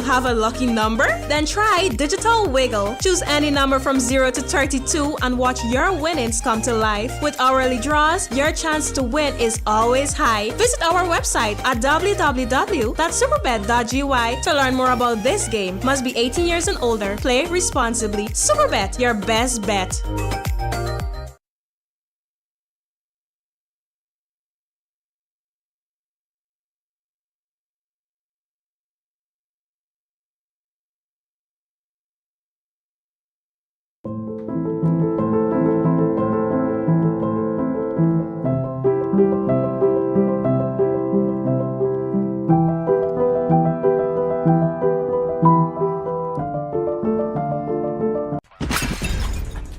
have a lucky number? Then try Digital Wiggle. Choose any number from 0 to 32 and watch your winnings come to life. With hourly draws, your chance to win is always high. Visit our website at www.superbet.gy to learn more about this game. Must be 18 years and older. Play responsibly. Superbet, your best bet.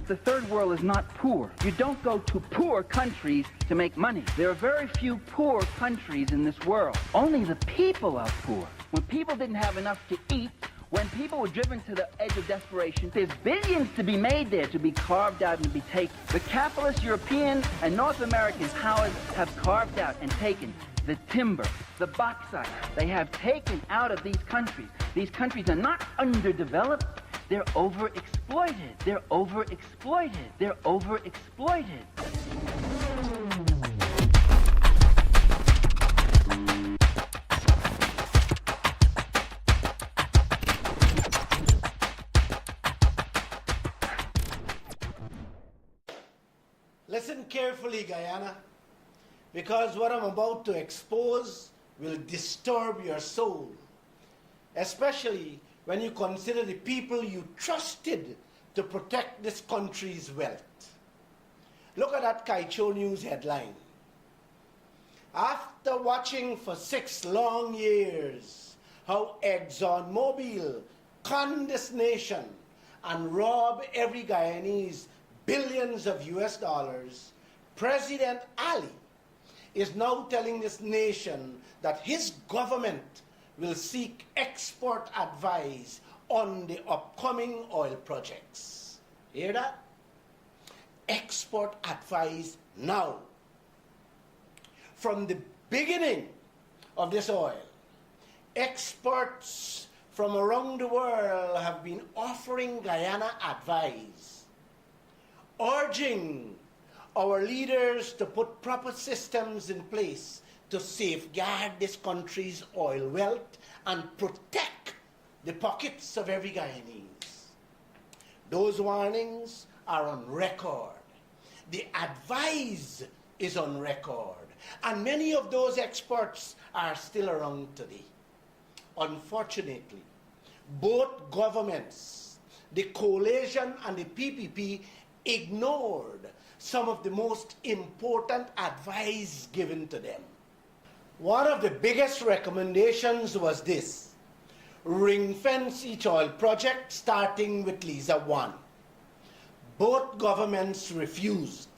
The third world is not poor. You don't go to poor countries to make money. There are very few poor countries in this world. Only the people are poor. When people didn't have enough to eat, when people were driven to the edge of desperation, there's billions to be made there, to be carved out and to be taken. The capitalist European and North American powers have carved out and taken the timber, the bauxite. They have taken out of these countries. These countries are not underdeveloped. They're overexploited. They're overexploited. They're overexploited. Listen carefully, Guyana, because what I'm about to expose will disturb your soul, especially when you consider the people you trusted to protect this country's wealth. Look at that Kaieteur News headline. After watching for 6 long years how ExxonMobil con this nation and rob every Guyanese billions of US dollars, President Ali is now telling this nation that his government will seek export advice on the upcoming oil projects. Hear that? Export advice now. From the beginning of this oil, experts from around the world have been offering Guyana advice, urging our leaders to put proper systems in place to safeguard this country's oil wealth and protect the pockets of every Guyanese. Those warnings are on record. The advice is on record. And many of those experts are still around today. Unfortunately, both governments, the coalition and the PPP, ignored some of the most important advice given to them. One of the biggest recommendations was this: ring-fence each oil project starting with Liza 1. Both governments refused.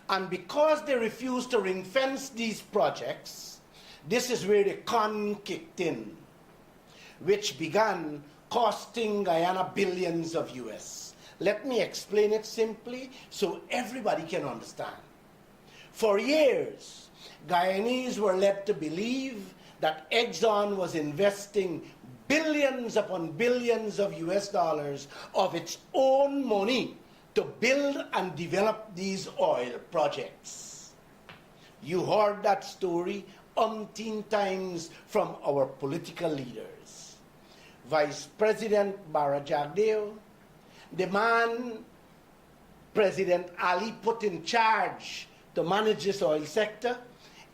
And because they refused to ring-fence these projects, this is where the con kicked in, which began costing Guyana billions of US. Let me explain it simply so everybody can understand. For years, Guyanese were led to believe that Exxon was investing billions upon billions of US dollars of its own money to build and develop these oil projects. You heard that story umpteen times from our political leaders. Vice President Barajagdeo, the man President Ali put in charge to manage this oil sector,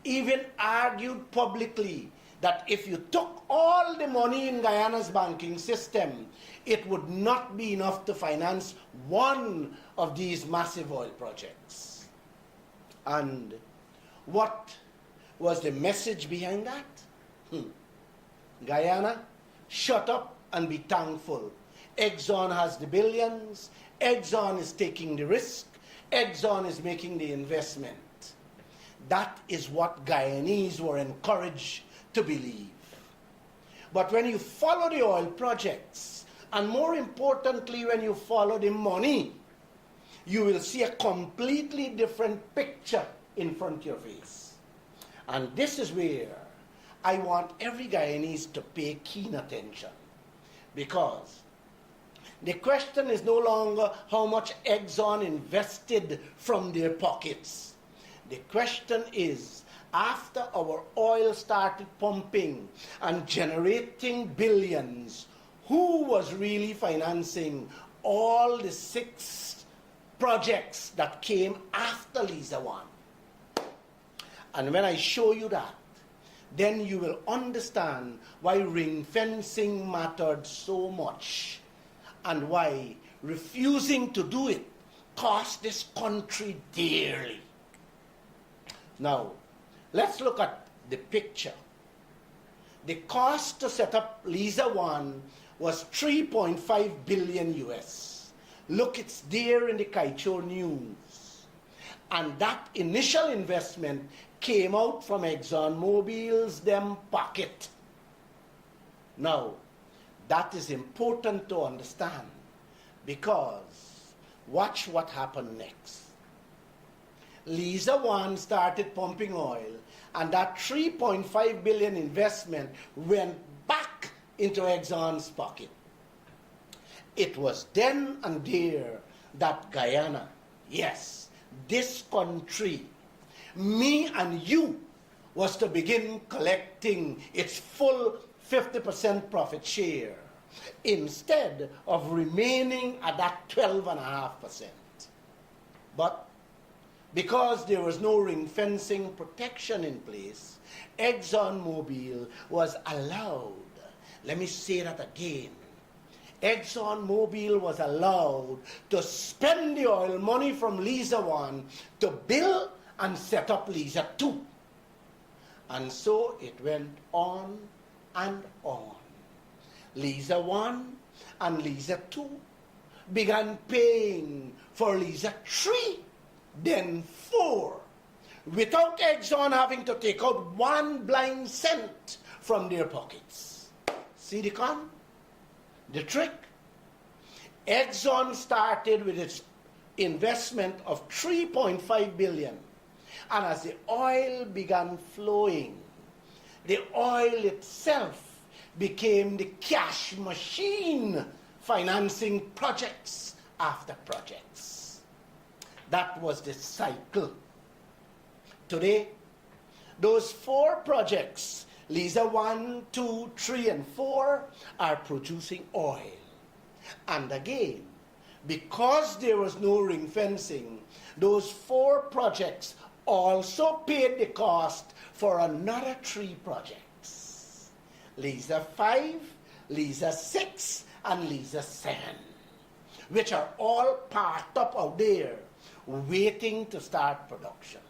even argued publicly that if you took all the money in Guyana's banking system, it would not be enough to finance one of these massive oil projects. And what was the message behind that? Guyana, shut up and be thankful. Exxon has the billions, Exxon is taking the risk, Exxon is making the investment. That is what Guyanese were encouraged to believe. But when you follow the oil projects, and more importantly, when you follow the money, you will see a completely different picture in front of your face. And this is where I want every Guyanese to pay keen attention, because the question is no longer how much Exxon invested from their pockets. The question is, after our oil started pumping and generating billions, who was really financing all the 6 projects that came after Liza 1? And when I show you that, then you will understand why ring fencing mattered so much, and why refusing to do it cost this country dearly. Now, let's look at the picture. The cost to set up Liza 1 was 3.5 billion US. Look, it's there in the Kaieteur news. And that initial investment came out from ExxonMobil's them pocket. Now, that is important to understand, because watch what happened next. Liza 1 started pumping oil, and that 3.5 billion investment went back into Exxon's pocket. It was then and there that Guyana, yes, this country, me and you, was to begin collecting its full 50% profit share, instead of remaining at that 12.5%. But because there was no ring fencing protection in place, ExxonMobil was allowed, let me say that again, ExxonMobil was allowed to spend the oil money from Liza 1 to build and set up Liza 2. And so it went on and on. Liza 1 and Liza 2 began paying for Liza 3, then 4, without Exxon having to take out 1 blind cent from their pockets. See the con? The trick? Exxon started with its investment of 3.5 billion. And as the oil began flowing, the oil itself became the cash machine financing projects after projects. That was the cycle. Today, those 4 projects, Liza 1, 2, 3, and 4, are producing oil. And again, because there was no ring fencing, those 4 projects also paid the cost for another 3 projects. Liza 5, Liza 6, and Liza 7, which are all parked up out there, waiting to start production.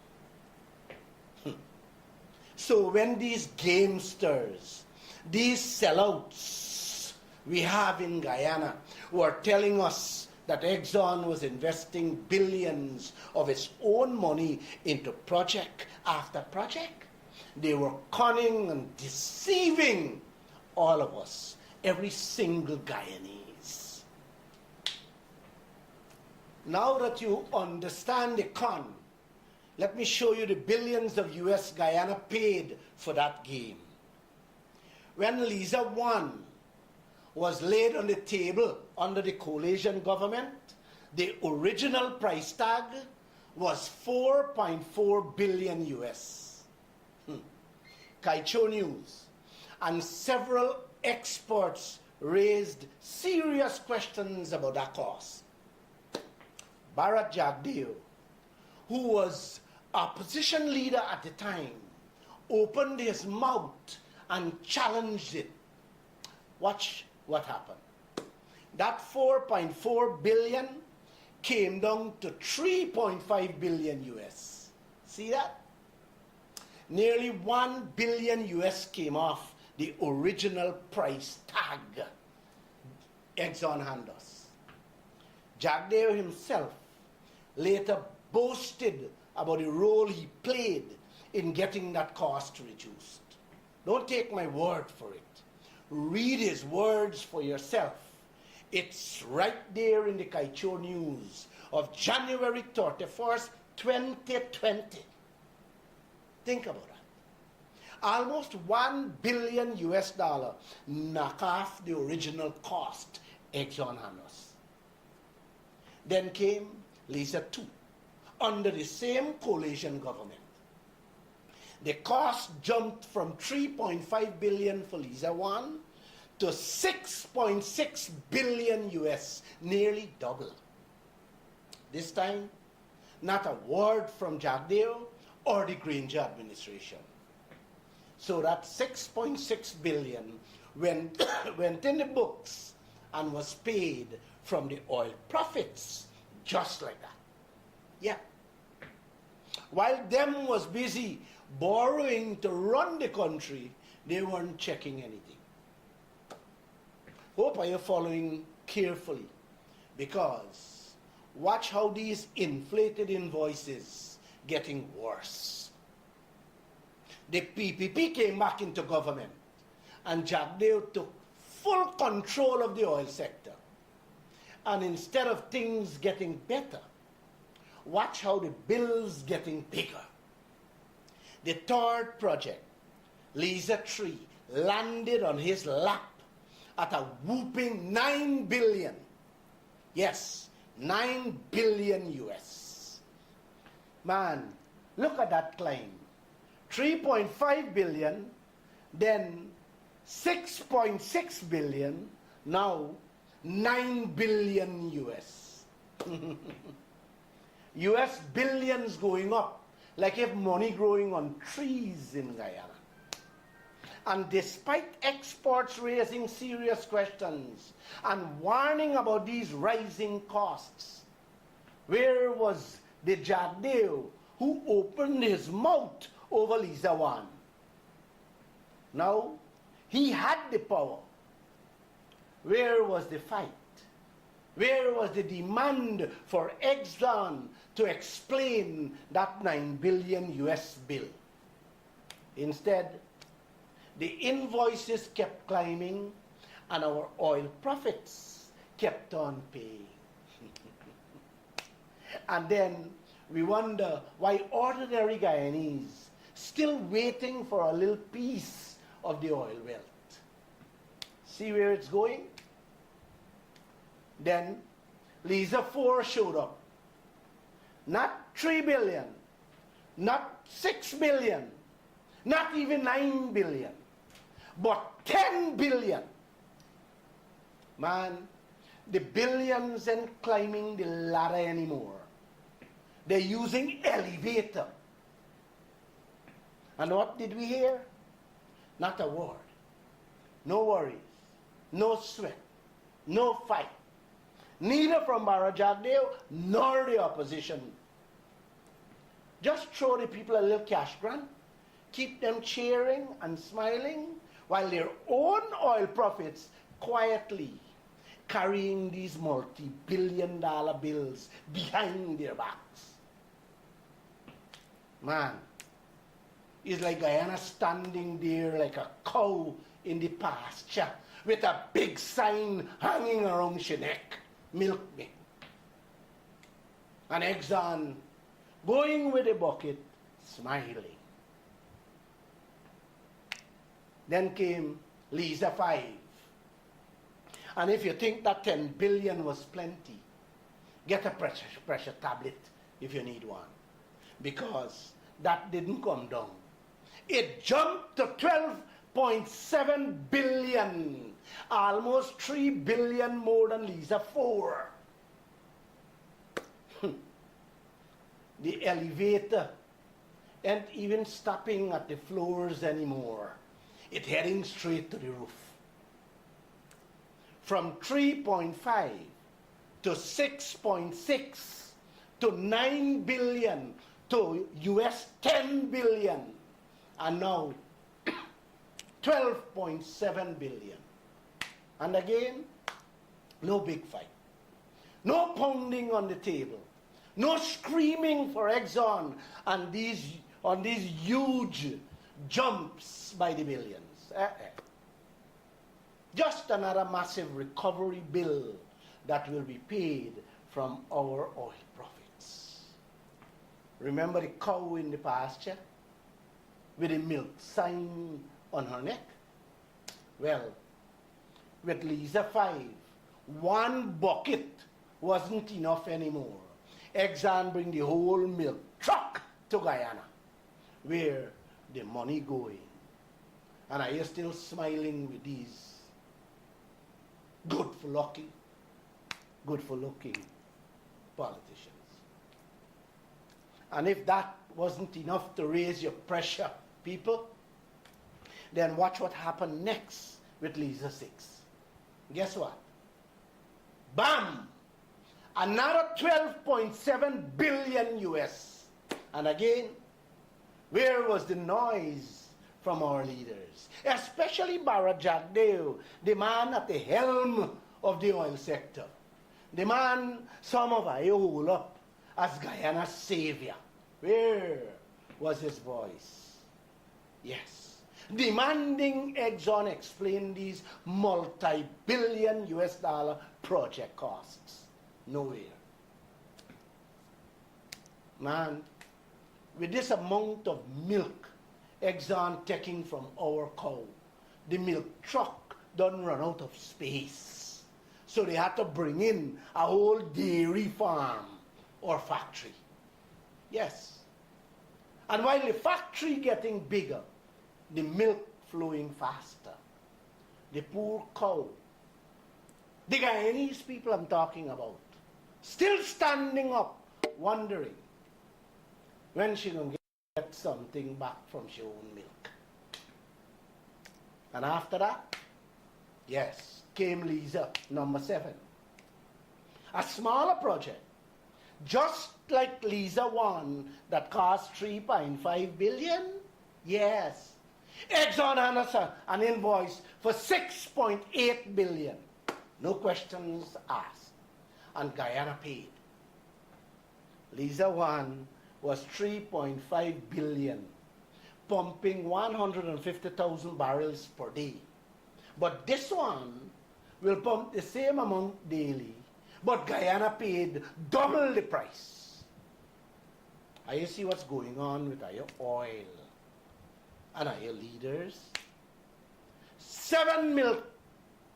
So when these gamesters, these sellouts we have in Guyana, were telling us that Exxon was investing billions of its own money into project after project, they were conning and deceiving all of us, every single Guyanese. Now that you understand the con, let me show you the billions of US Guyana paid for that game. When Liza 1 was laid on the table under the coalition government, the original price tag was 4.4 billion US. Kaieteur News and several experts raised serious questions about that cost. Bharat Jagdeo, who was opposition leader at the time, opened his mouth and challenged it. Watch what happened. That 4.4 billion came down to 3.5 billion US. See that? Nearly 1 billion US came off the original price tag Exxon handed us. Jagdeo himself later boasted about the role he played in getting that cost reduced. Don't take my word for it. Read his words for yourself. It's right there in the Kaieteur News of January 31st, 2020. Think about that. Almost $1 billion US knock off the original cost Exxon had us. Then came Liza 2 under the same coalition government. The cost jumped from 3.5 billion for Liza 1 to 6.6 billion US, nearly double. This time, not a word from Jagdeo or the Granger administration. So that 6.6 billion went, went in the books and was paid from the oil profits, just like that. Yeah. While them was busy borrowing to run the country, they weren't checking anything. Hope are you following carefully, because watch how these inflated invoices getting worse. The PPP came back into government and Jagdeo took full control of the oil sector. And instead of things getting better, watch how the bills getting bigger. The third project, Liza 3, landed on his lap at a whooping 9 billion. Yes, 9 billion US. Man, look at that climb. 3.5 billion, then 6.6 billion, now 9 billion US. US billions going up like if money growing on trees in Guyana. And despite exports raising serious questions and warning about these rising costs, where was the Jagdeo who opened his mouth over Liza 1? Now, he had the power. Where was the fight? Where was the demand for Exxon to explain that 9 billion US bill? Instead, the invoices kept climbing and our oil profits kept on paying. And then we wonder why ordinary Guyanese still waiting for a little piece of the oil wealth. See where it's going? Then Liza 4 showed up. Not 3 billion, not 6 billion, not even 9 billion, but 10 billion. Man, the billions ain't climbing the ladder anymore. They're using elevator. And what did we hear? Not a word. No worries, no sweat, no fight. Neither from Barra Jagdeo nor the opposition. Just throw the people a little cash grant, keep them cheering and smiling, while their own oil profits quietly carrying these multi-billion-dollar bills behind their backs. Man, it's like Guyana standing there like a cow in the pasture with a big sign hanging around her neck. Milk me. And Exxon going with a bucket, smiling. Then came Liza 5. And if you think that 10 billion was plenty, get a pressure tablet if you need one. Because that didn't come down. It jumped to 12.7 billion, almost 3 billion more than Liza 4. The elevator ain't even stopping at the floors anymore. It's heading straight to the roof. From 3.5 to 6.6 to 9 billion to US 10 billion, and now 12.7 billion. And again, no big fight. No pounding on the table. No screaming for Exxon on these huge jumps by the billions. Just another massive recovery bill that will be paid from our oil profits. Remember the cow in the pasture? with a milk sign on her neck? Well, with Lisa 5, one bucket wasn't enough anymore. Exxon bring the whole milk truck to Guyana, where the money going. And are you still smiling with these good for looking politicians? And if that wasn't enough to raise your pressure, people, then watch what happened next with Lisa 6. Guess what? Bam! Another 12.7 billion US. And again, where was the noise from our leaders? Especially Barra Jagdeo, the man at the helm of the oil sector. The man some of us hold up as Guyana's savior. Where was his voice? Yes. Demanding Exxon explain these multi-billion US dollar project costs. Nowhere. Man, with this amount of milk Exxon taking from our cow, the milk truck done run out of space. So they had to bring in a whole dairy farm or factory. Yes. And while the factory getting bigger, the milk flowing faster. The poor cow, the Guyanese people I'm talking about, still standing up, wondering when she gonna get something back from her own milk. And after that, yes, came Lisa, number 7. A smaller project, just like Lisa 1 that cost 3.5 billion. Yes. Exxon handed an invoice for 6.8 billion. No questions asked. And Guyana paid. Lisa 1 was 3.5 billion, pumping 150,000 barrels per day. But this one will pump the same amount daily, but Guyana paid double the price. Are you see what's going on with our oil and our leaders? 7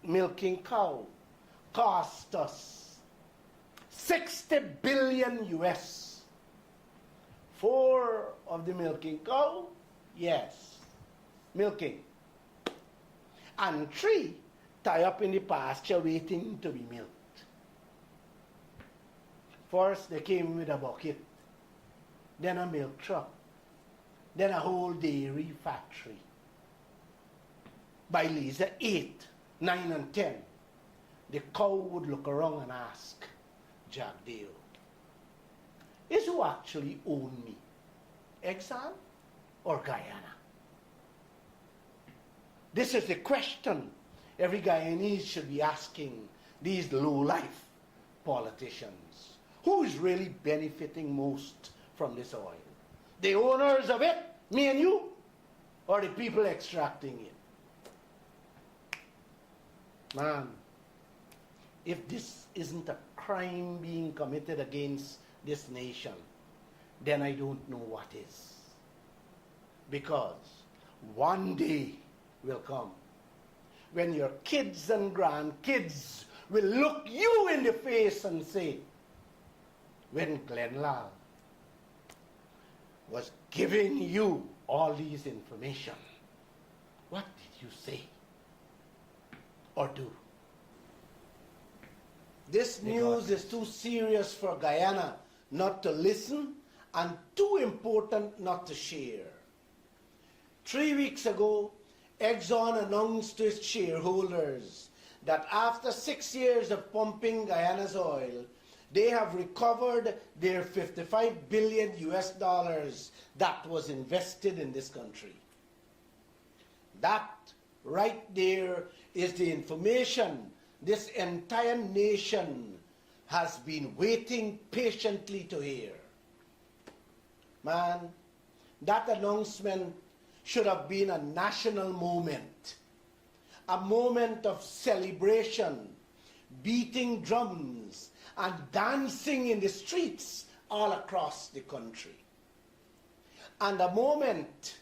milking cow cost us 60 billion US. 4 of the milking cow, yes, milking. And 3 tie up in the pasture waiting to be milked. First they came with a bucket, then a milk truck, then a whole dairy factory. By Lisa 8, 9 and 10, the cow would look around and ask, Jagdeo, is who actually own me, Exxon or Guyana? This is the question every Guyanese should be asking these low-life politicians. Who is really benefiting most from this oil? The owners of it, me and you, or the people extracting it? Man, if this isn't a crime being committed against this nation, then I don't know what is. Because one day will come when your kids and grandkids will look you in the face and say, when Glenn Lall was giving you all these information, what did you say or do? This news is too serious for Guyana not to listen and too important not to share. 3 weeks ago, Exxon announced to its shareholders that after 6 years of pumping Guyana's oil, they have recovered their 55 billion US dollars that was invested in this country. That right there is the information this entire nation has been waiting patiently to hear. Man, that announcement should have been a national moment, a moment of celebration, beating drums and dancing in the streets all across the country. And a moment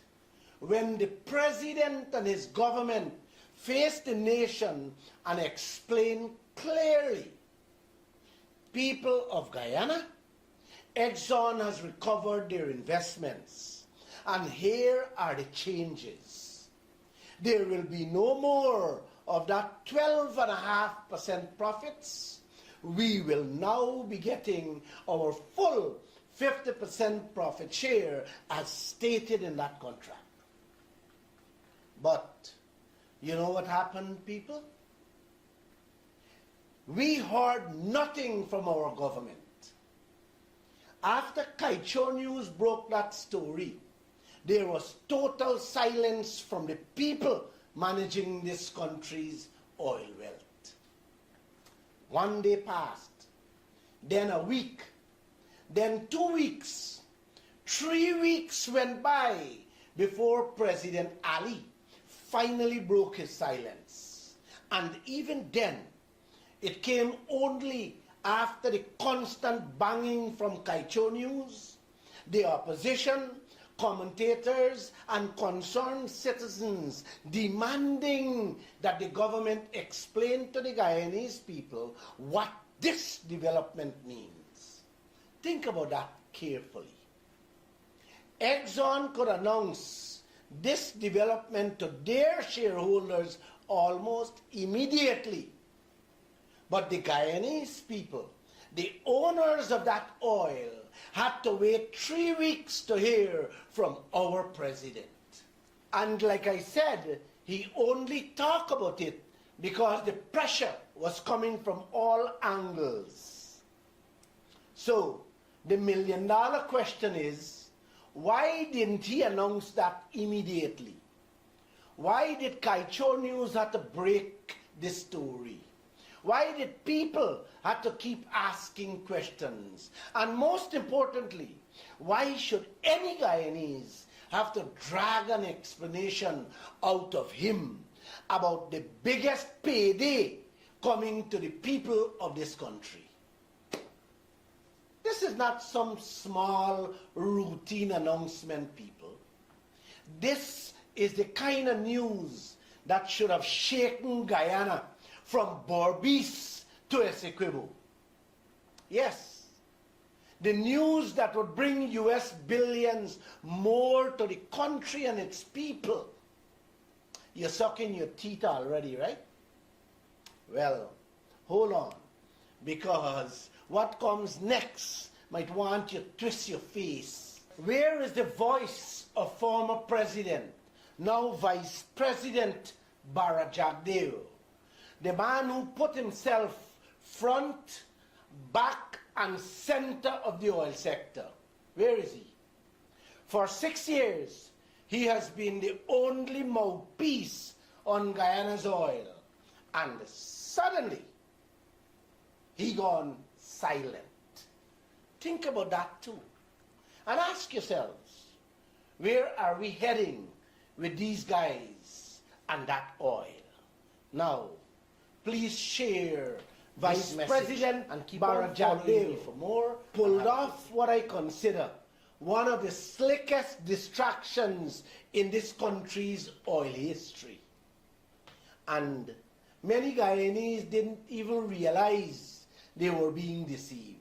when the president and his government face the nation and explain clearly, people of Guyana, Exxon has recovered their investments, and here are the changes. There will be no more of that 12.5% profits. We will now be getting our full 50% profit share as stated in that contract. But you know what happened, people? We heard nothing from our government. After Kaieteur News broke that story, there was total silence from the people managing this country's oil wealth. One day passed, then a week, then 2 weeks, 3 weeks went by before President Ali finally broke his silence. And even then, it came only after the constant banging from Kaieteur News, the opposition, commentators, and concerned citizens demanding that the government explain to the Guyanese people what this development means. Think about that carefully. Exxon could announce this development to their shareholders almost immediately. But the Guyanese people, the owners of that oil, had to wait 3 weeks to hear from our president. And like I said, he only talked about it because the pressure was coming from all angles. So, the million-dollar question is, why didn't he announce that immediately? Why did Kaieteur News have to break the story? Why did people have to keep asking questions? And most importantly, why should any Guyanese have to drag an explanation out of him about the biggest payday coming to the people of this country? This is not some small routine announcement, people. This is the kind of news that should have shaken Guyana from Berbice to Essequibo. Yes, the news that would bring US billions more to the country and its people. You're sucking your teeth already, right? Well, hold on, because what comes next might want you to twist your face. Where is the voice of former President, now Vice President Barra Jagdeo? The man who put himself front, back, and center of the oil sector. Where is he? For 6 years, he has been the only mouthpiece on Guyana's oil. And suddenly, he gone silent. Think about that too. And ask yourselves, where are we heading with these guys and that oil? Now, please share Vice President and Barra Jagdeo for more. Pulled off what I consider one of the slickest distractions in this country's oil history. And many Guyanese didn't even realize they were being deceived.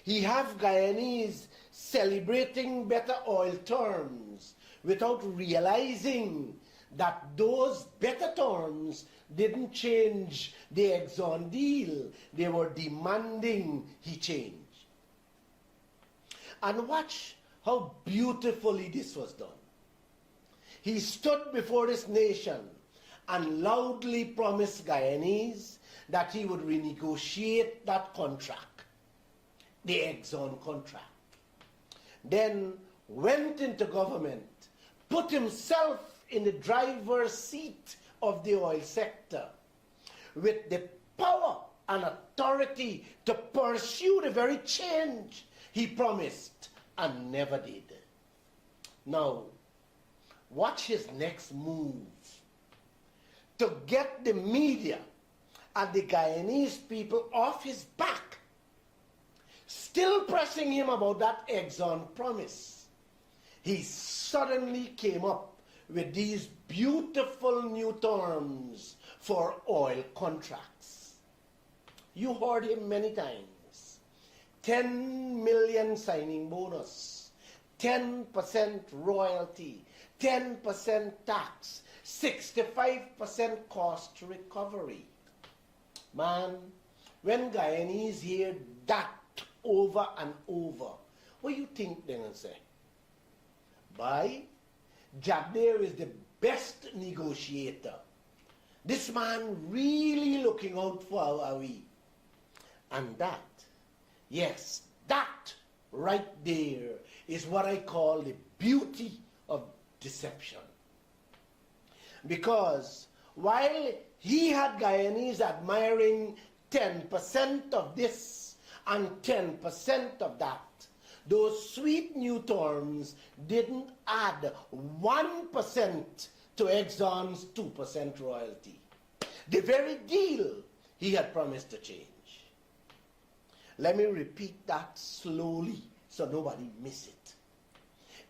He have Guyanese celebrating better oil terms without realizing that those better terms didn't change the Exxon deal. They were demanding he change. And watch how beautifully this was done. He stood before this nation and loudly promised Guyanese that he would renegotiate that contract, the Exxon contract. Then went into government, put himself in the driver's seat of the oil sector with the power and authority to pursue the very change he promised and never did. Now, watch his next move. To get the media and the Guyanese people off his back, still pressing him about that Exxon promise, he suddenly came up with these beautiful new terms for oil contracts. You heard him many times. 10 million signing bonus, 10% royalty, 10% tax, 65% cost recovery. Man, when Guyanese hear that over and over, what do you think they're going to say? By Jagdeo is the best negotiator. This man really looking out for our we. And that, yes, that right there is what I call the beauty of deception. Because while he had Guyanese admiring 10% of this and 10% of that, those sweet new terms didn't add 1% to Exxon's 2% royalty. The very deal he had promised to change. Let me repeat that slowly so nobody miss it.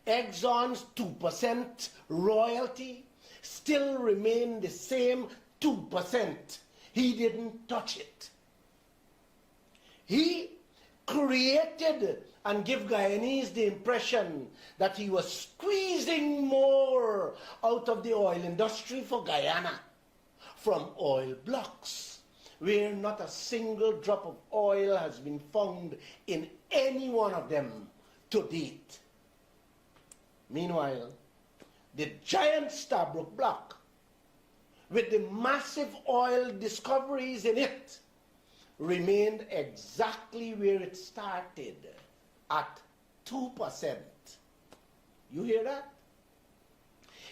Exxon's 2% royalty still remained the same 2%. He didn't touch it. He created and give Guyanese the impression that he was squeezing more out of the oil industry for Guyana from oil blocks, where not a single drop of oil has been found in any one of them to date. Meanwhile, the giant Stabroek block, with the massive oil discoveries in it, remained exactly where it started, at 2%. You hear that?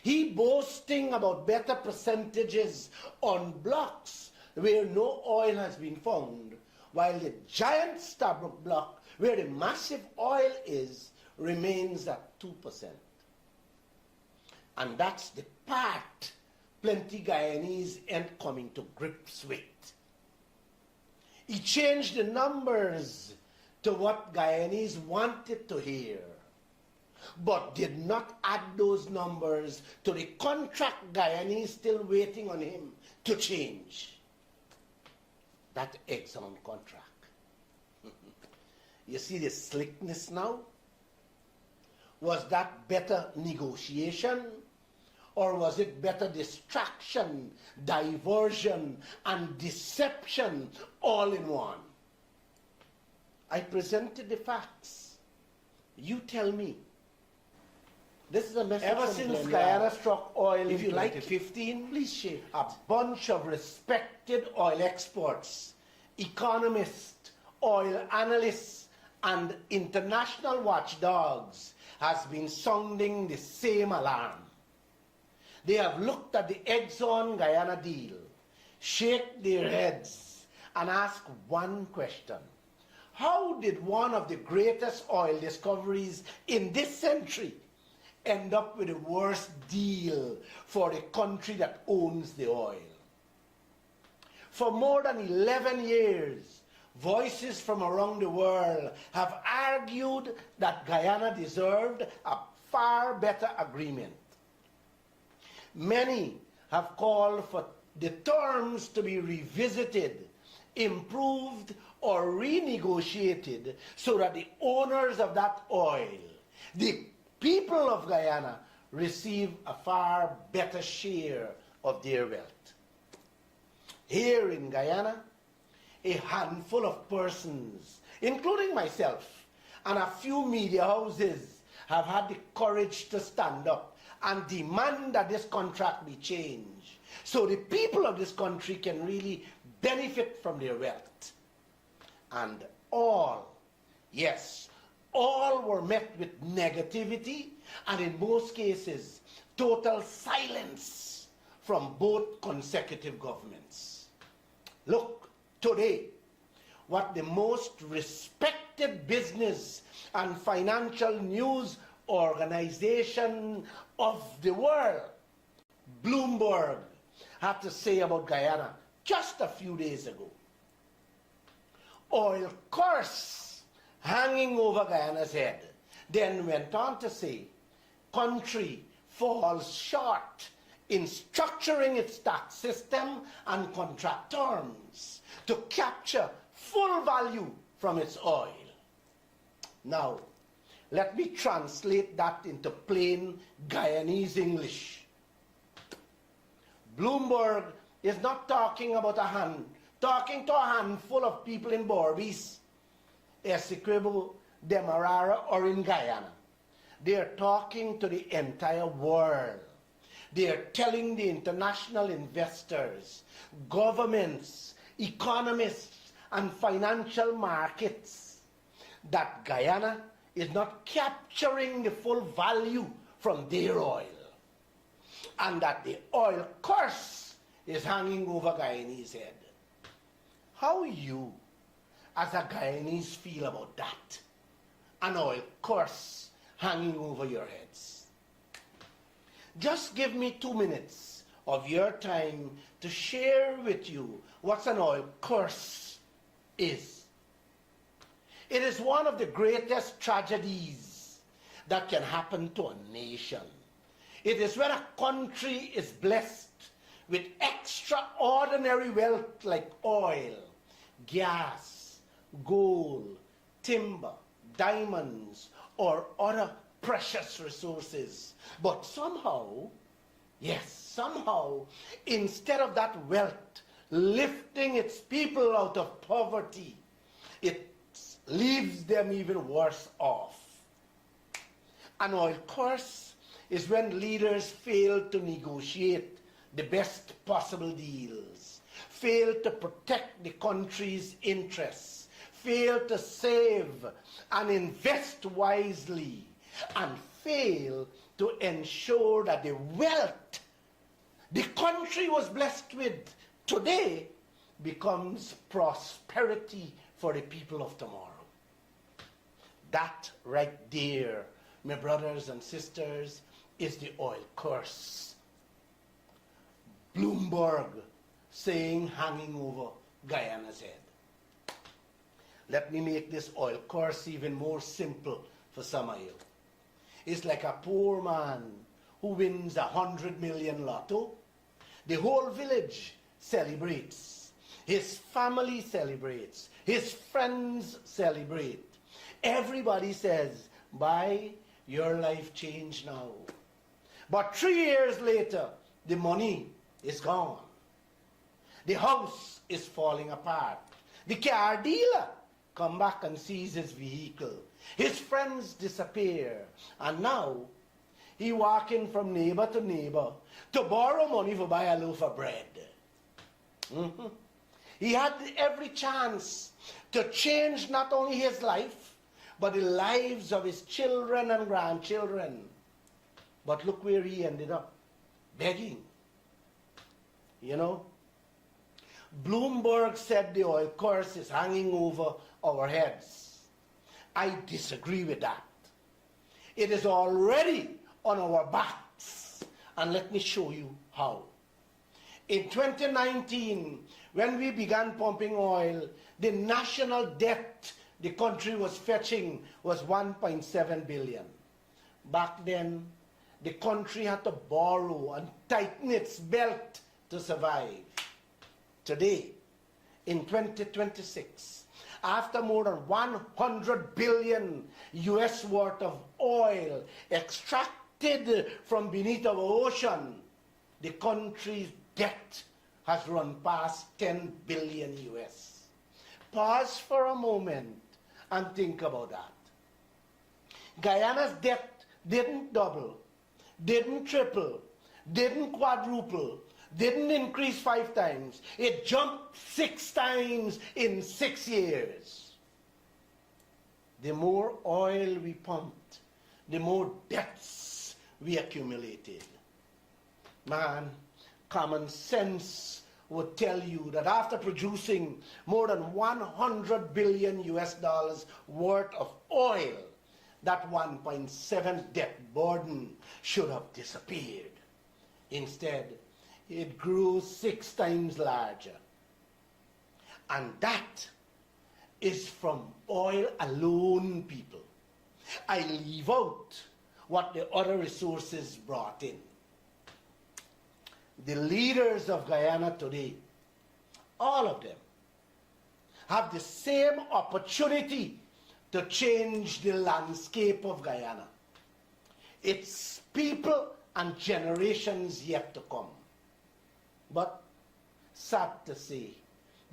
He boasting about better percentages on blocks where no oil has been found, while the giant Stabroek block, where the massive oil is, remains at 2%. And that's the part plenty Guyanese ain't coming to grips with. He changed the numbers to what Guyanese wanted to hear, but did not add those numbers to the contract Guyanese still waiting on him to change. That Exxon contract. You see the slickness now? Was that better negotiation? Or was it better distraction, diversion, and deception all in one? I presented the facts. You tell me. This is a message ever since Guyana struck oil if you like 2015, please share. A bunch of respected oil experts, economists, oil analysts, and international watchdogs has been sounding the same alarm. They have looked at the Exxon Guyana deal, shake their heads, and ask one question. How did one of the greatest oil discoveries in this century end up with the worst deal for the country that owns the oil? For more than 11 years, voices from around the world have argued that Guyana deserved a far better agreement. Many have called for the terms to be revisited, improved, or renegotiated so that the owners of that oil, the people of Guyana, receive a far better share of their wealth. Here in Guyana, a handful of persons, including myself and a few media houses, have had the courage to stand up and demand that this contract be changed so the people of this country can really benefit from their wealth. And all, yes, all were met with negativity and in most cases total silence from both consecutive governments. Look, today, what the most respected business and financial news organization of the world, Bloomberg, had to say about Guyana just a few days ago. Oil curse hanging over Guyana's head, then went on to say, country falls short in structuring its tax system and contract terms to capture full value from its oil. Now, let me translate that into plain Guyanese English. Bloomberg is not talking to a handful of people in Berbice, Essequibo, Demerara, or in Guyana. They are talking to the entire world. They are telling the international investors, governments, economists, and financial markets that Guyana is not capturing the full value from their oil, and that the oil curse is hanging over Guyanese head. How you, as a Guyanese, feel about that? An oil curse hanging over your heads. Just give me 2 minutes of your time to share with you what an oil curse is. It is one of the greatest tragedies that can happen to a nation. It is when a country is blessed with extraordinary wealth like oil, gas, gold, timber, diamonds, or other precious resources. But somehow, instead of that wealth lifting its people out of poverty, it leaves them even worse off. An oil curse is when leaders fail to negotiate the best possible deals, fail to protect the country's interests, fail to save and invest wisely, and fail to ensure that the wealth the country was blessed with today becomes prosperity for the people of tomorrow. That right there, my brothers and sisters, is the oil curse. Bloomberg saying hanging over Guyana's head. Let me make this oil curse even more simple for some of you. It's like a poor man who wins 100 million lotto. The whole village celebrates. His family celebrates. His friends celebrate. Everybody says, "Bye, your life changed now." But 3 years later, the money is gone. The house is falling apart. The car dealer come back and sees his vehicle. His friends disappear. And now, he walking from neighbor to neighbor to borrow money to buy a loaf of bread. He had every chance to change not only his life, but the lives of his children and grandchildren. But look where he ended up, begging. You know, Bloomberg said the oil curse is hanging over our heads. I disagree with that. It is already on our backs, and let me show you how. In 2019, when we began pumping oil, the national debt the country was fetching was 1.7 billion. Back then, the country had to borrow and tighten its belt to survive. Today, in 2026, after more than 100 billion US worth of oil extracted from beneath our ocean, the country's debt has run past 10 billion US. Pause for a moment and think about that. Guyana's debt didn't double, didn't triple, didn't quadruple, didn't increase 5 times. It jumped 6 times in 6 years. The more oil we pumped, the more debts we accumulated. Man, common sense would tell you that after producing more than 100 billion US dollars worth of oil, that 1.7 debt burden should have disappeared. Instead, it grew 6 times larger. And that is from oil alone, people. I leave out what the other resources brought in. The leaders of Guyana today, all of them, have the same opportunity to change the landscape of Guyana. Its people and generations yet to come. But sad to say,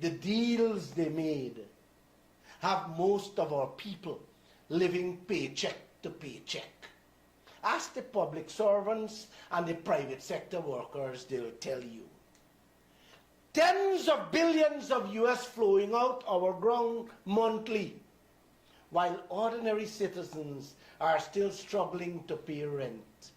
the deals they made have most of our people living paycheck to paycheck. Ask the public servants and the private sector workers, they'll tell you. Tens of billions of US flowing out our ground monthly, while ordinary citizens are still struggling to pay rent,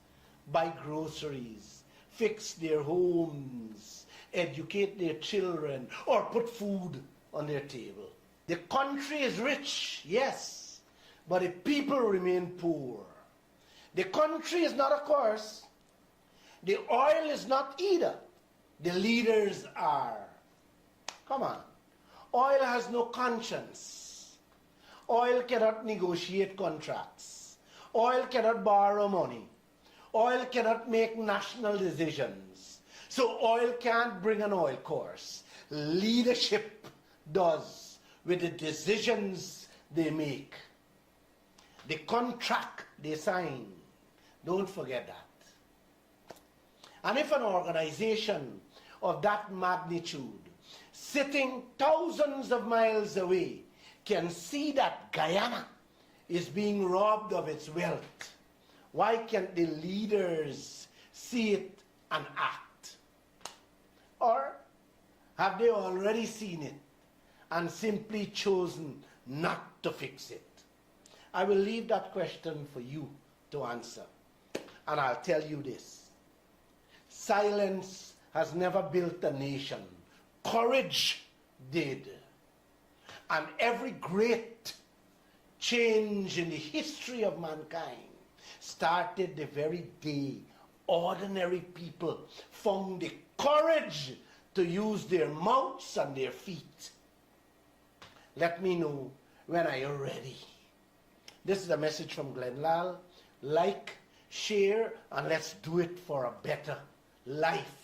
buy groceries, fix their homes, educate their children, or put food on their table. The country is rich, yes, but the people remain poor. The country is not a curse. The oil is not either. The leaders are. Come on. Oil has no conscience. Oil cannot negotiate contracts. Oil cannot borrow money. Oil cannot make national decisions. So oil can't bring an oil course. Leadership does with the decisions they make. The contract they sign. Don't forget that. And if an organization of that magnitude, sitting thousands of miles away, can see that Guyana is being robbed of its wealth, why can't the leaders see it and act? Or have they already seen it and simply chosen not to fix it? I will leave that question for you to answer. And I'll tell you this. Silence has never built a nation. Courage did. And every great change in the history of mankind started the very day ordinary people found the courage to use their mouths and their feet. Let me know when I am ready. This is a message from Lall. Like, share, and let's do it for a better life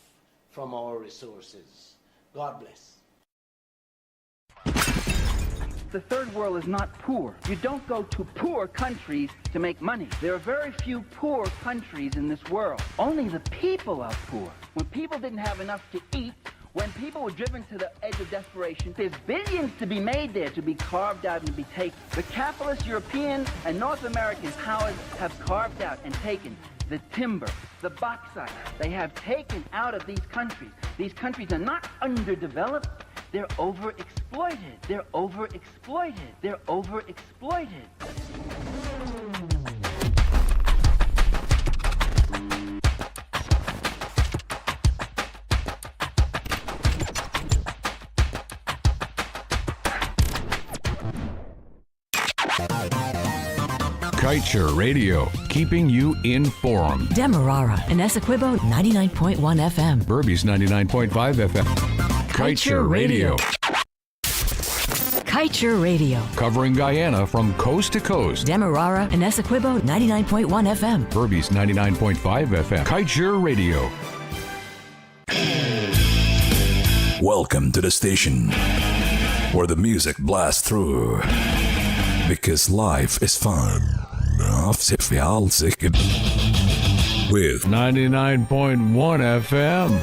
from our resources. God bless. The third world is not poor. You don't go to poor countries to make money. There are very few poor countries in this world. Only the people are poor. When people didn't have enough to eat, when people were driven to the edge of desperation, there's billions to be made there, to be carved out and to be taken. The capitalist European and North American powers have carved out and taken the timber, the bauxite. They have taken out of these countries. These countries are not underdeveloped. They're overexploited. They're overexploited. They're overexploited. Kaieteur Radio, keeping you informed. Demerara and Essequibo 99.1 FM. Berbice 99.5 FM. Kaieteur Radio. Kaieteur Radio. Covering Guyana from coast to coast. Demerara and Essequibo 99.1 FM. Berbice 99.5 FM. Kaieteur Radio. Welcome to the station where the music blasts through. Because life is fun. With 99.1 FM.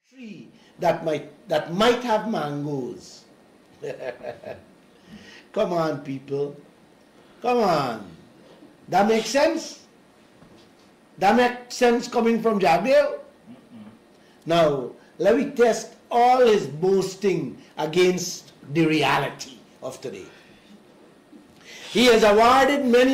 Tree that might have mangoes. Come on, people. Come on. That makes sense? That makes sense coming from Jabir? Now, let me test all his boasting against the reality of today. He has awarded many of